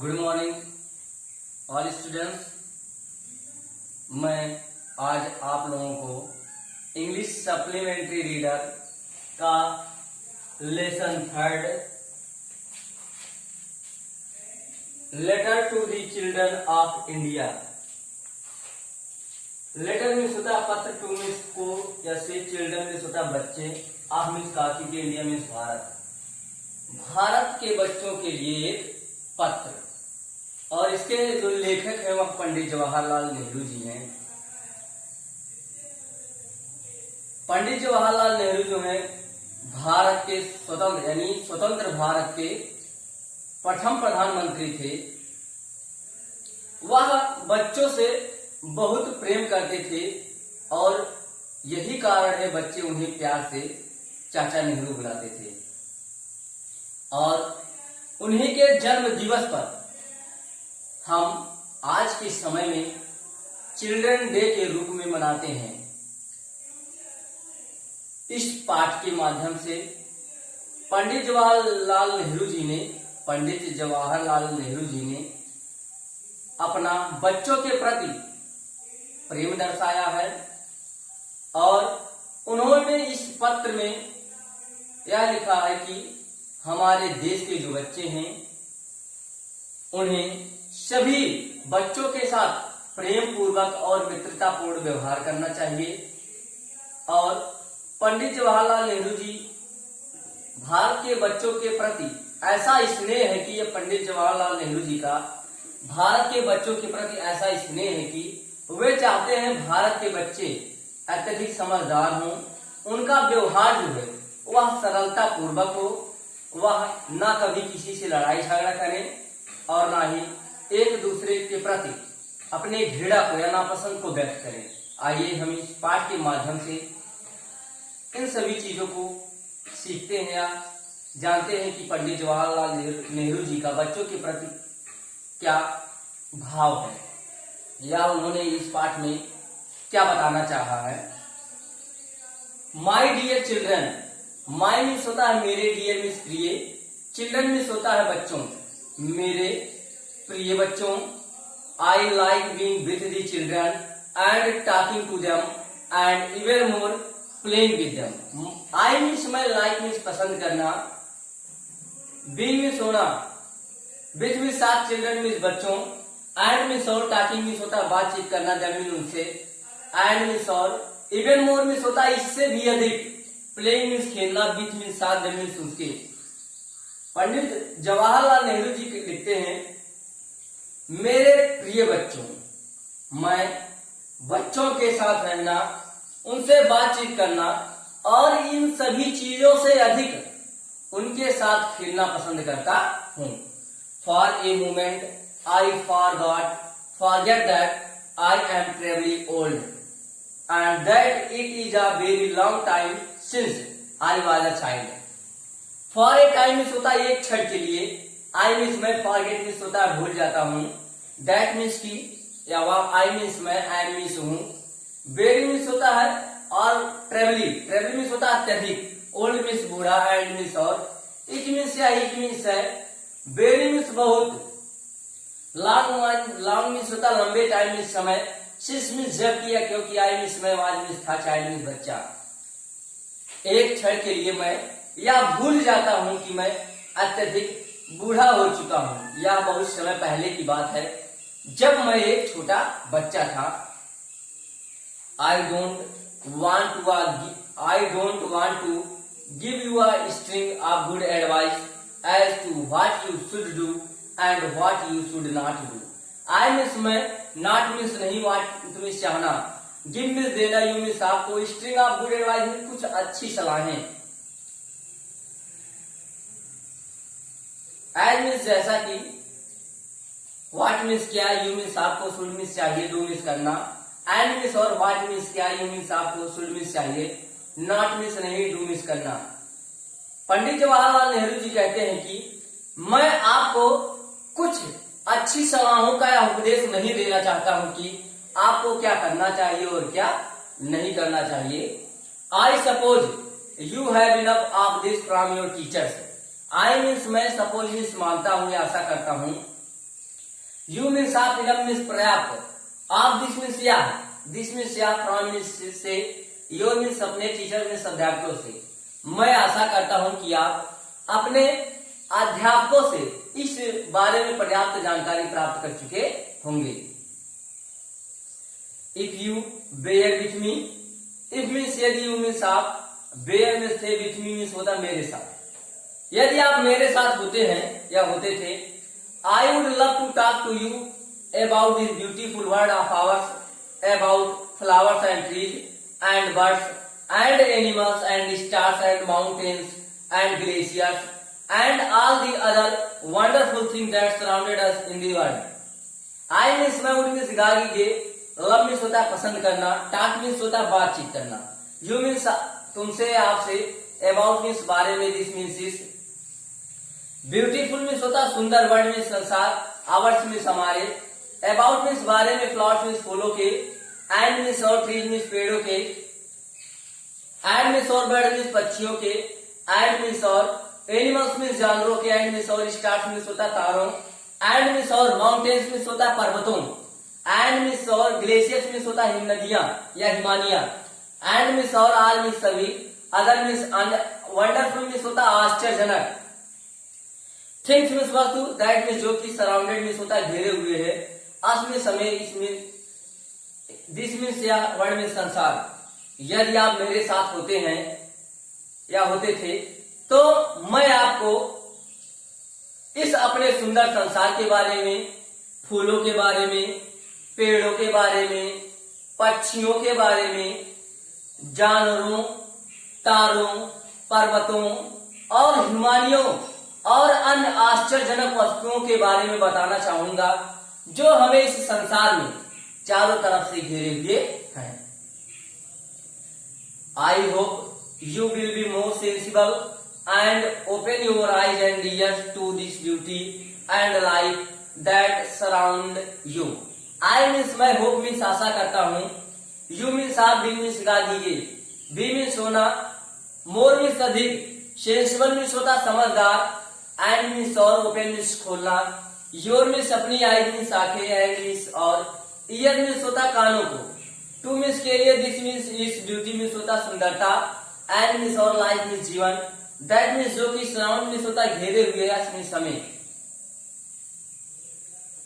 Good morning all students. मैं आज आप लोगों को इंग्लिश सप्लीमेंट्री रीडर का lesson 3 letter to the children of India. Letter means होता है पत्र, टू मीन्स को या से, चिल्ड्रन मीन्स होता है बच्चे, ऑफ मीन्स काफी के, इंडिया मीन्स भारत। भारत के बच्चों के लिए एक पत्र, और इसके जो लेखक हैं वह पंडित जवाहरलाल नेहरू जी हैं। पंडित जवाहरलाल नेहरू जो हैं भारत के स्वतंत्र यानी स्वतंत्र भारत के प्रथम प्रधानमंत्री थे। वह बच्चों से बहुत प्रेम करते थे और यही कारण है बच्चे उन्हें प्यार से चाचा नेहरू बुलाते थे। और उन्हीं के जन्म दिवस पर हम आज के समय में चिल्ड्रन डे के रूप में मनाते हैं। इस पाठ के माध्यम से पंडित जवाहरलाल नेहरू जी ने अपना बच्चों के प्रति प्रेम दर्शाया है, और उन्होंने इस पत्र में यह लिखा है कि हमारे देश के जो बच्चे हैं उन्हें सभी बच्चों के साथ प्रेम पूर्वक और मित्रतापूर्ण व्यवहार करना चाहिए। और पंडित जवाहरलाल नेहरू जी भारत के बच्चों के प्रति ऐसा स्नेह है कि ये पंडित जवाहरलाल नेहरू जी का भारत के बच्चों के प्रति ऐसा स्नेह है कि वे चाहते हैं भारत के बच्चे अत्यधिक समझदार हों, उनका व्यवहार जो है वह सरलता पूर्वक हो, वह ना कभी किसी से लड़ाई झगड़ा करें और ना ही एक दूसरे के प्रति अपने घृणा को या नापसंद को व्यक्त करें। आइए हम इस पाठ के माध्यम से इन सभी चीजों को सीखते हैं या जानते हैं कि पंडित जवाहरलाल नेहरू जी का बच्चों के प्रति क्या भाव है या उन्होंने इस पाठ में क्या बताना चाहा है। My dear children, my means होता है मेरे, डियर मीन्स प्रिय, चिल्ड्रन मीन्स होता है बच्चों, मेरे प्रिय बच्चों। I like being with the children and talking to them and even more playing with them. I means मैं, लाइक मीन्स पसंद करना, बीइंग मीन्स होना, विथ मीन्स साथ, चिल्ड्रन मीन्स बच्चों, एंड मीन्स और, टॉकिंग मीन्स होता है बातचीत करना, देम मीन्स उनसे, एंड मीन्स और, इवन मोर मीन्स होता है इससे भी अधिक, प्लेइंग मीन्स खेलना, विथ मीन्स साथ, देम मीन्स उसके। पंडित जवाहरलाल नेहरू जी लिखते हैं, मेरे प्रिय बच्चों, मैं बच्चों के साथ रहना, उनसे बातचीत करना और इन सभी चीजों से अधिक उनके साथ खेलना पसंद करता हूं। For a moment I forget that I am terribly old and that it is a very long time since I was a child. For a time means होता है एक क्षण के लिए, आई मीन्स मैं, फॉरगेट मीन्स होता है भूल जाता हूँ, दैट मीन्स की या वह, आई मीन्स मैं, आई मीन्स हूँ, वेरी मीन्स होता है और ट्रेवली मीन्स होता है अत्यधिक, ओल्ड मीन्स बूढ़ा, एंड मीन्स और, इट मीन्स या इट मीन्स है, वेरी मीन्स बहुत, लॉन्ग मीन्स होता है लंबे टाइम मीन्स समय, सिंस मीन्स जब किया, क्योंकि, आई मीन्स मैं, वाज मीन्स था, चाइल्ड मीन्स बच्चा। एक क्षण के लिए मैं या भूल जाता हूं कि मैं अत्यधिक बूढ़ा हो चुका हूं। यह बहुत समय पहले की बात है जब मैं एक छोटा बच्चा था। I don't want to give you a string of good advice as to what you should do and what you should not do. I means मैं, नॉट मीन्स नहीं, व्हाट मीन्स चाहना, गिव मीन्स देना, you means आपको, string of good advice में कुछ अच्छी सलाहें, as means जैसा कि, व्हाट मीन्स क्या, यू मीन्स आपको, शुड मीन्स चाहिए, डू मीन्स करना, एंड मीन्स और, व्हाट मीन्स क्या, यू मीन्स आपको, शुड मीन्स चाहिए, नॉट मीन्स नहीं, डू मीन्स करना। पंडित जवाहरलाल नेहरू जी कहते हैं कि मैं आपको कुछ अच्छी सलाहों का या उपदेश नहीं देना चाहता हूं कि आपको क्या करना चाहिए और क्या नहीं करना चाहिए। I suppose you have enough of this from your teachers. I means मैं, सपोज मीन्स मानता हूं या आशा करता हूं यू मीन्स आप, इनफ मीन्स पर्याप्त, आप दिस मीन्स या, दिस मीन्स या, फ्रॉम मीन्स से, योर मीन्स अपने, टीचर मीन्स अध्यापकों से। मैं आशा करता हूं कि आप अपने अध्यापकों से इस बारे में पर्याप्त जानकारी प्राप्त कर चुके होंगे। If you bear with me, if means यदि, यू मीन्स आप, बेयर मीन्स थे, विथ मी मीन्स होता मेरे साथ। यदि आप मेरे साथ होते हैं या होते थे, I would love to talk to you about this beautiful world of ours, about flowers and trees and birds and animals and stars and mountains and glaciers and all the other wonderful things that surrounded us in the world. I means मैं means गागी, love means होता है पसंद करना, talk means होता है बातचीत करना, you means तुमसे, आपसे, अबाउट मीन्स बारे में, दिस मीन्स इस, ब्यूटीफुल मीन्स होता है सुंदर, वर्ल्ड मीन्स संसार, आवर्स मीन्स हमारे, अबाउट मीन्स बारे में, फ्लावर्स मीन्स फूलों के, एंड मीन्स और, ट्रीज मीन्स पेड़ों के, एंड मीन्स और, बर्ड मीन्स पक्षियों के, एंड मीन्स और, एनिमल्स मीन्स जानवरों के, एंड मीन्स और, स्टार्स मीन्स होता है तारों, एंड मीन्स और, माउंटेन्स मीन्स होता है पर्वतों, एंड मीन्स और, ग्लेशियर्स मीन्स होता है हिम नदियां या हिमानिया, एंड मीन्स और, आल मीन्स सभी, अदर मीन्स वंडरफुल मीन्स होता है आश्चर्यजनक, थिंग्स मीन्स वस्तु, दैट मीन्स जो कि, सराउंडेड मीन्स होता है घेरे हुए है, अस मीन्स समय, इसमें, दिस मीन्स या, वर्ल्ड मीन्स संसार। यदि आप मेरे साथ होते हैं या होते थे, तो मैं आपको इस अपने सुंदर संसार के बारे में, फूलों के बारे में, पेड़ों के बारे में, पक्षियों के बारे में, जानवरों, तारों, पर्वतों और हिमालयों और अन्य आश्चर्यजनक वस्तुओं के बारे में बताना चाहूंगा, जो हमें इस संसार में चारों तरफ से घेरे हुए हैं। I hope you will be more sensible and open your eyes and ears to this beauty and life that surround you. I means मैं hope means आशा करता हूँ, you means आप, be means गा दीजिए, be means होना, more means अधिक, sensible means होता समझदार, and means और, open means खोलना, your means अपनी, eye means आंखें, and means और, ear means होता कानों को, to means के लिए, this means इस, beauty means होता सुंदरता, and means और, life means जीवन, दैट मीन्स जो कि, सराउंड मीन्स होता है घेरे हुए, मीन्स हमें।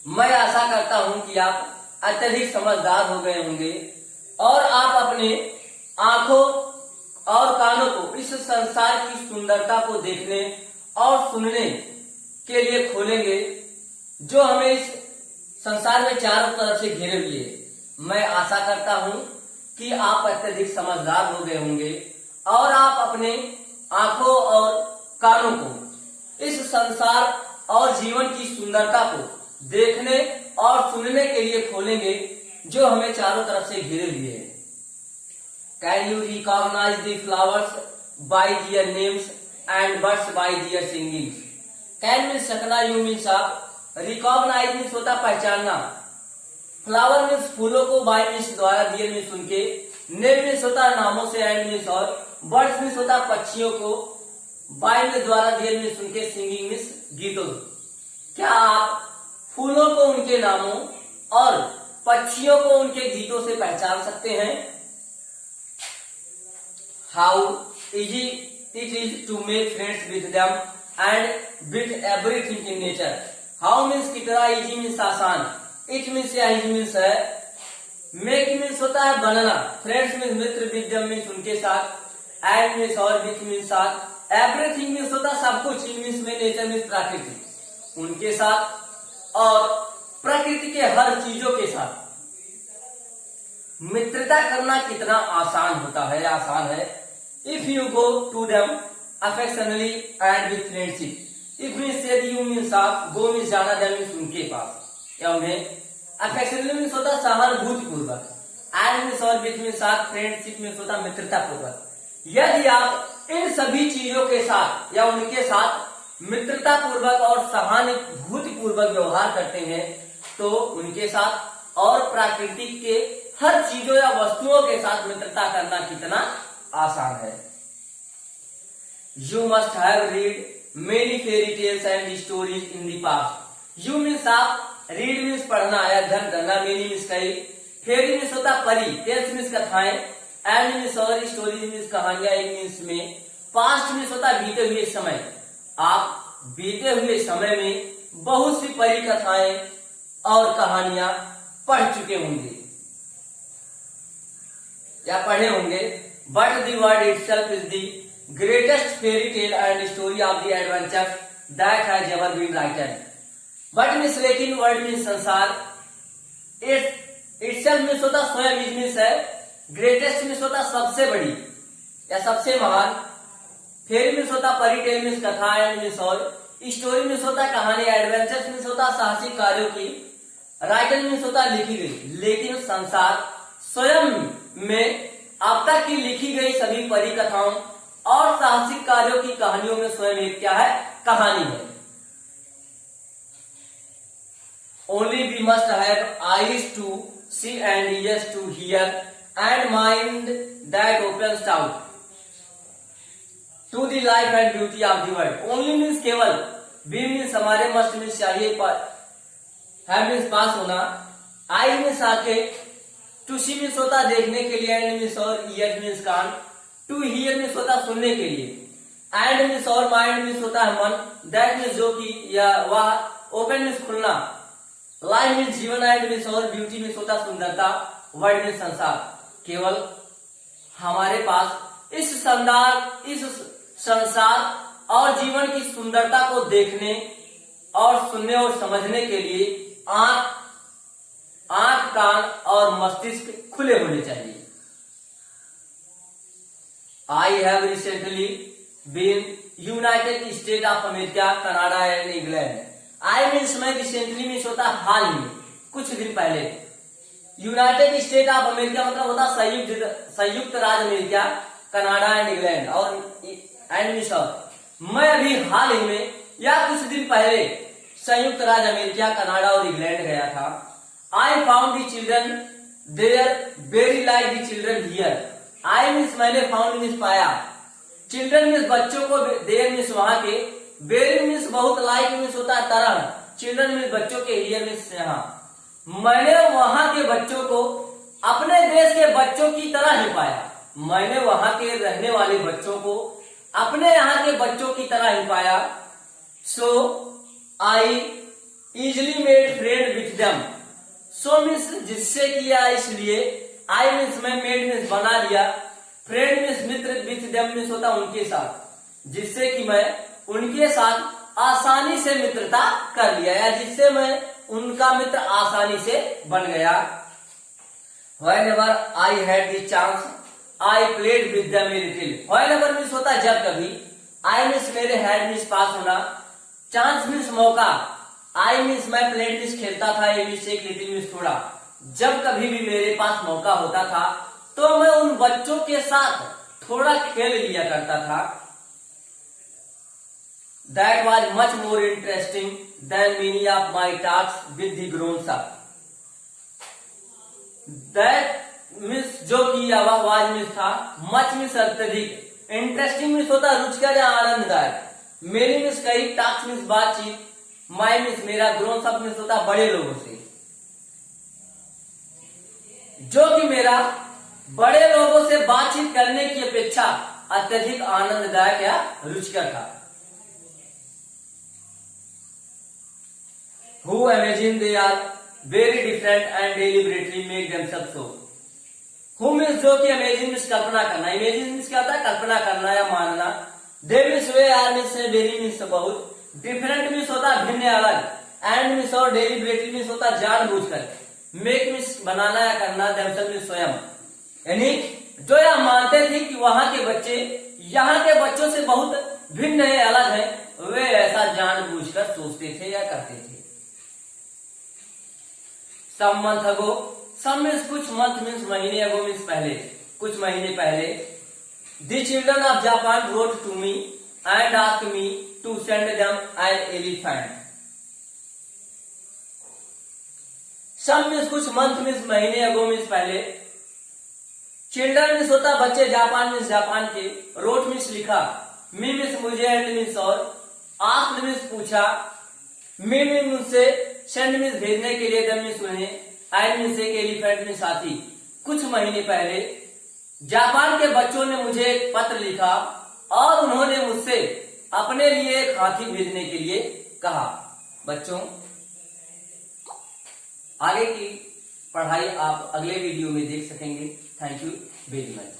मैं आशा करता हूं कि आप अत्यधिक समझदार हो गए होंगे और आप अपने आंखों और कानों को इस संसार की सुंदरता को देखने और सुनने के लिए खोलेंगे, जो हमें इस संसार में चारों तरफ से घेरे हुए है। मैं आशा करता हूं कि आप अत्यधिक समझदार हो गए होंगे और आप अपने आंखों और कानों को इस संसार और जीवन की सुंदरता को देखने और सुनने के लिए खोलेंगे, जो हमें चारों तरफ से घिरे हुए हैं। Can you recognize the flowers by their names and birds by their singing. Can means सकना, यू मीन्स आप, रिकॉग्नाइज मीन्स होता पहचानना, फ्लावर मीन्स फूलों को, बाय मीन्स द्वारा, दियर मीन्स उनके, नेम मीन्स होता नामों से, एंड मीन्स और, बर्ड्स मीन्स होता पक्षियों को, बाय मीन्स द्वारा, दियर मीन्स उनके, सिंगिंग मीन्स गीतों। क्या आप फूलों को उनके नामों और पक्षियों को उनके गीतों से पहचान सकते हैं? How easy it is to make friends with them and with everything in nature. How means कितना, इजी मीन्स आसान, इट मीन्स या, इज मीन्स है, मेक मीन्स होता है बनना, फ्रेंड्स मीन्स मित्र, विथ देम मीन्स उनके साथ, एंड मीन्स और, विथ मीन्स साथ, एवरीथिंग मीन्स होता सब कुछ, इन मीन्स में, नेचर मीन्स प्रकृति, उनके साथ और प्रकृति के हर चीजों के साथ मित्रता करना कितना आसान होता है, आसान है। If you go to them affectionately and with friendship, if means यदि, यू मीन्स आप, गो मीन्स जाना, देम मीन्स उनके पास या उन्हें, अफेक्शनली मीन्स होता सहानुभूति पूर्वक, एंड मीन्स और, विथ मीन्स साथ, फ्रेंडशिप मीन्स होता मित्रता पूर्वक। यदि आप इन सभी चीजों के साथ या उनके साथ मित्रता पूर्वक और सहानुभूति पूर्वक व्यवहार करते हैं, तो उनके साथ और प्रकृति के हर चीजों या वस्तुओं के साथ मित्रता करना कितना आसान है। You must have read many fairy tales and stories in the past. You means आप रीड मीन्स पढ़ना या अध्ययन करना, मीनी मीन्स कही, फेरी मीन्स होता परी, टेल्स मीन्स कथाएं, एंड मीन्स और, स्टोरी मीन्स कहानियां एक मीन्स में, पास्ट मीन्स होता बीते हुए समय। आप बीते हुए समय में बहुत सी परी कथाएं और कहानियां पढ़ चुके होंगे या पढ़े होंगे। But the world itself is the greatest fairy tale and story of the adventure that has ever been written. But means लेकिन, वर्ल्ड मीन्स संसार, इटसेल्फ मीन्स होता स्वयं, इज मीन्स है, ग्रेटेस्ट मीन्स होता सबसे बड़ी या सबसे महान, फेरी मीन्स होता परी, टेल मीन्स कथा, एंड मीन्स और, स्टोरी मीन्स होता कहानी, एडवेंचर्स मीन्स होता साहसिक कार्यों की, राइटन मीन्स होता लिखी गई। लेकिन संसार स्वयं में अब तक की लिखी गई सभी परी कथाओं और साहसिक कार्यों की कहानियों में स्वयं एक क्या है, कहानी है। Only we must have eyes to see and ears to hear and mind that opens out to the life and beauty of the world. Only means केवल, बी मीन्स हमारे, मस्ट मीन्स चाहिए, हैव मीन्स पास होना, eye means आंखें, to see means होता देखने के लिए, एंड मीन्स और, ईयर मीन्स कान, टू हियर मीन्स होता सुनने के लिए, एंड मीन्स और, माइंड मीन्स होता है मन, दैट मीन्स जो कि या वह, ओपन मीन्स खुलना, लाइफ मीन्स जीवन, एंड मीन्स और, ब्यूटी मीन्स होता सुंदरता, वर्ल्ड मीन्स संसार। केवल हमारे पास इस संसार और जीवन की सुंदरता को देखने और सुनने और समझने के लिए आंख, कान और मस्तिष्क खुले होने चाहिए। I have recently been United State of America, Canada and England. I means में, रिसेंटली मीन्स होता हाल ही में, कुछ दिन पहले। यूनाइटेड स्टेट ऑफ अमेरिका मतलब होता संयुक्त राज्य अमेरिका, कनाडा एंड इंग्लैंड, और एंड मीन्स और, मैं अभी हाल ही में या कुछ दिन पहले संयुक्त राज्य अमेरिका, कनाडा और इंग्लैंड गया था। I found the children there very like the children here. I means मैंने, फाउंड मीन्स पाया, चिल्ड्रन मीन्स बच्चों को, देयर मीन्स वहां के, वेरी मीन्स बहुत, लाइक मीन्स होता है तरह, चिल्ड्रन मीन्स बच्चों के, हियर मीन्स यहाँ। मैंने वहां के बच्चों को अपने देश के बच्चों की तरह ही पाया। मैंने वहां के रहने वाले बच्चों को अपने यहाँ के बच्चों की तरह ही पाया। So I easily made friend with them. So means जिससे किया, इसलिए, आई मीन्स मैं, मेड मीन्स बना लिया, फ्रेंड मीन्स मित्र, विथ देम मीन्स होता उनके साथ, जिससे कि मैं उनके साथ आसानी से मित्रता कर लिया, या जिससे मैं उनका मित्र आसानी से बन गया। Whenever I had the chance, I played with them a little. Whenever means होता जब कभी, I मीन्स मेरे, had मीन्स पास होना, चांस मीन्स मौका, I मीन्स मैं, played मीन्स खेलता था, a मीन्स एक, little मीन्स थोड़ा। जब कभी भी मेरे पास मौका होता था तो मैं उन बच्चों के साथ थोड़ा खेल लिया करता था। That was much more interesting than many of my talks with the grown up. That means जो कि आवाज मीन्स था, मच मीन्स अत्यधिक, इंटरेस्टिंग मीन्स होता रुचिकर या आनंददायक, मेरी मीन्स कई, टास्क मीन्स बातचीत, माई मीन्स मेरा, ग्रोन अप मीन्स होता बड़े लोगों से, जो कि मेरा बड़े लोगों से बातचीत करने की अपेक्षा अत्यधिक आनंददायक या रुचिकर था। Who imagine they are very different and deliberately make themselves so. Who means जो कि, imagine means कल्पना करना, imagine means क्या होता है, कल्पना करना या मानना, they means way, are means very means बहुत, different means होता भिन्न अलग, and means और, deliberately means होता जानबूझकर, make means बनाना या करना, themselves means स्वयं, यानी जो यह मानते थे कि वहां के बच्चे यहाँ के बच्चों से बहुत भिन्न है, अलग है, वे ऐसा जानबूझकर सोचते थे या करते थे। Some month ago, some means कुछ, month means महीने, ago means पहले, कुछ महीने पहले, the children of Japan wrote to me and asked me to send them an elephant. Some means कुछ, month means महीने, ago means पहले, children means होता बच्चे, जापान means जापान के, wrote means लिखा, me means मुझे, and means और, asked means पूछा, me means मुझसे, सेंड मीन्स भेजने के लिए, द मीन्स उन्हें, आई मीन्स एक एलिफेंट मीन्स हाथी। कुछ महीने पहले जापान के बच्चों ने मुझे एक पत्र लिखा और उन्होंने मुझसे अपने लिए एक हाथी भेजने के लिए कहा। बच्चों, आगे की पढ़ाई आप अगले वीडियो में देख सकेंगे। Thank you very much.